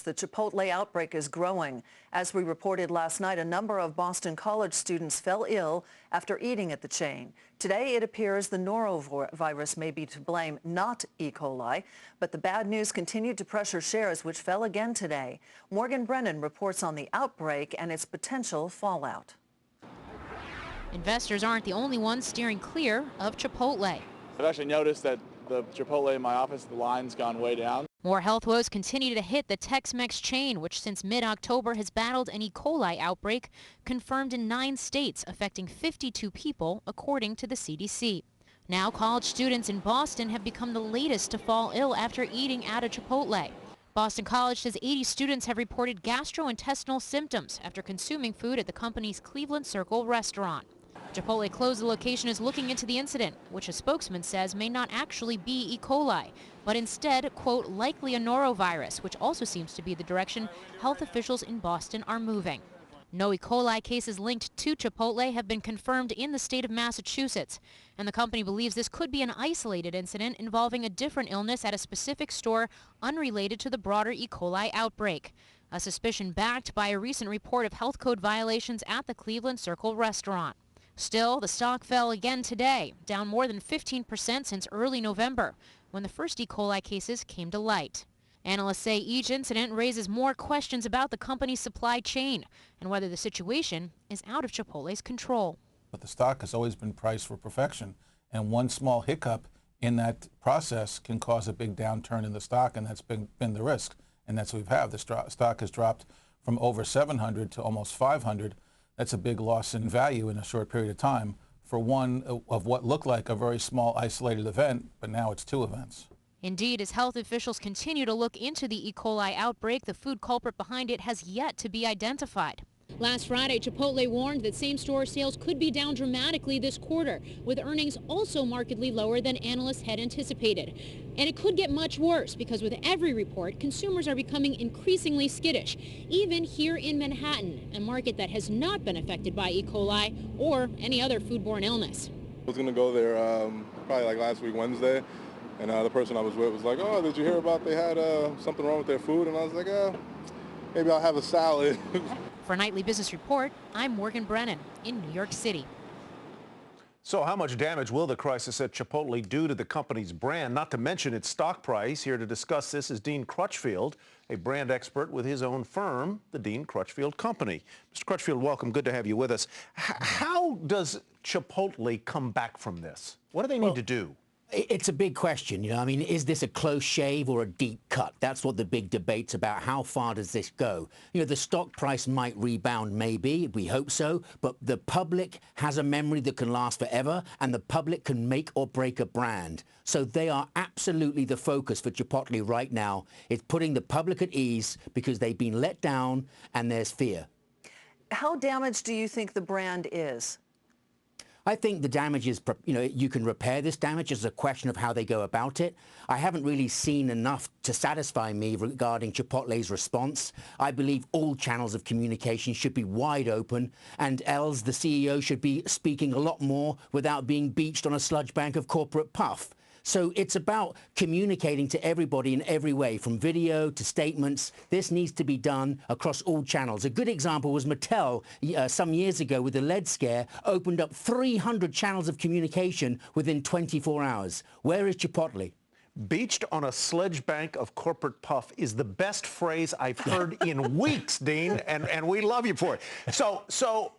The Chipotle outbreak is growing. As we reported last night, a number of Boston College students fell ill after eating at the chain. Today, it appears the norovirus may be to blame, not E. coli. But the bad news continued to pressure shares, which fell again today. Morgan Brennan reports on the outbreak and its potential fallout. Investors aren't the only ones steering clear of Chipotle. I've actually noticed that the Chipotle in my office, the line's gone way down. More health woes continue to hit the Tex-Mex chain, which since mid-October has battled an E. coli outbreak confirmed in 9 states, affecting 52 people, according to the CDC. Now, college students in Boston have become the latest to fall ill after eating at a Chipotle. Boston College says 80 students have reported gastrointestinal symptoms after consuming food at the company's Cleveland Circle restaurant. Chipotle closed the location is looking into the incident, which a spokesman says may not actually be E. coli, but instead, quote, likely a norovirus, which also seems to be the direction health officials in Boston are moving. No E. coli cases linked to Chipotle have been confirmed in the state of Massachusetts, and the company believes this could be an isolated incident involving a different illness at a specific store unrelated to the broader E. coli outbreak, a suspicion backed by a recent report of health code violations at the Cleveland Circle restaurant. Still, the stock fell again today, down more than 15% since early November, when the first E. coli cases came to light. Analysts say each incident raises more questions about the company's supply chain and whether the situation is out of Chipotle's control. But the stock has always been priced for perfection, and one small hiccup in that process can cause a big downturn in the stock, and that's been the risk. And that's what we've had. The stock has dropped from over 700 to almost 500. That's a big loss in value in a short period of time for one of what looked like a very small isolated event, but now it's 2 events. Indeed, as health officials continue to look into the E. coli outbreak, the food culprit behind it has yet to be identified. Last Friday, Chipotle warned that same-store sales could be down dramatically this quarter, with earnings also markedly lower than analysts had anticipated. And it could get much worse because with every report, consumers are becoming increasingly skittish, even here in Manhattan, a market that has not been affected by E. coli or any other foodborne illness. I was going to go there probably like last week, Wednesday, and the person I was with was like, oh, did you hear about they had something wrong with their food? And I was like, maybe I'll have a salad. For Nightly Business Report, I'm Morgan Brennan in New York City. So how much damage will the crisis at Chipotle do to the company's brand, not to mention its stock price? Here to discuss this is Dean Crutchfield, a brand expert with his own firm, the Dean Crutchfield Company. Mr. Crutchfield, welcome. Good to have you with us. How does Chipotle come back from this? What do they need to do? It's a big question, I mean, is this a close shave or a deep cut? That's what the big debate's about. How far does this go? The stock price might rebound, maybe. We hope so. But the public has a memory that can last forever, and the public can make or break a brand. So they are absolutely the focus for Chipotle right now. It's putting the public at ease because they've been let down and there's fear. How damaged do you think the brand is? I think the damage is, you can repair this damage. It's a question of how they go about it. I haven't really seen enough to satisfy me regarding Chipotle's response. I believe all channels of communication should be wide open, and Els, the CEO, should be speaking a lot more without being beached on a sludge bank of corporate puff. So it's about communicating to everybody in every way, from video to statements. This needs to be done across all channels. A good example was Mattel some years ago with the lead scare, opened up 300 channels of communication within 24 hours. Where is Chipotle? Beached on a sledge bank of corporate puff is the best phrase I've heard in weeks, Dean, and we love you for it. So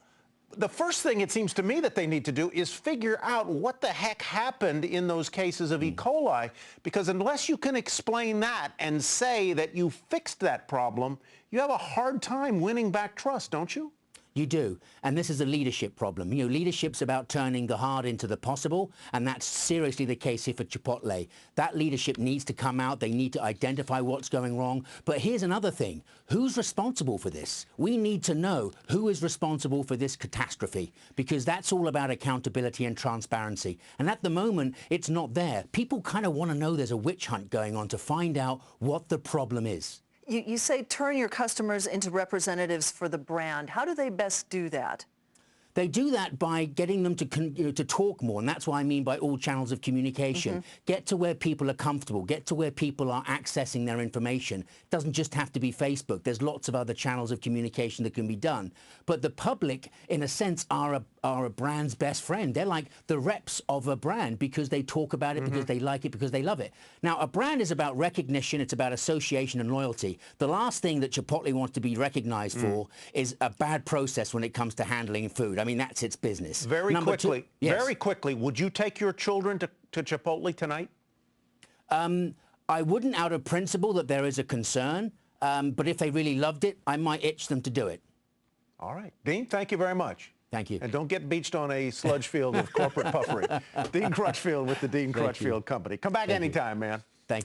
the first thing it seems to me that they need to do is figure out what the heck happened in those cases of E. coli, because unless you can explain that and say that you fixed that problem, you have a hard time winning back trust, don't you? You do. And this is a leadership problem. Leadership's about turning the hard into the possible, and that's seriously the case here for Chipotle. That leadership needs to come out. They need to identify what's going wrong. But here's another thing. Who's responsible for this? We need to know who is responsible for this catastrophe, because that's all about accountability and transparency. And at the moment, it's not there. People kind of want to know there's a witch hunt going on to find out what the problem is. You say turn your customers into representatives for the brand. How do they best do that? They do that by getting them to talk more, and that's what I mean by all channels of communication. Get to where people are comfortable, get to where people are accessing their information. It doesn't just have to be Facebook. There's lots of other channels of communication that can be done. But the public, in a sense, are a brand's best friend. They're like the reps of a brand because they talk about it, because they like it, because they love it. Now, a brand is about recognition, it's about association and loyalty. The last thing that Chipotle wants to be recognized for is a bad process when it comes to handling food. I mean, that's its business. Very quickly, yes. very quickly, would you take your children to Chipotle tonight? I wouldn't out of principle that there is a concern, but if they really loved it, I might itch them to do it. All right. Dean, thank you very much. Thank you. And don't get beached on a sludge field of corporate puffery. Dean Crutchfield with the Dean Crutchfield Company. Come back anytime, man.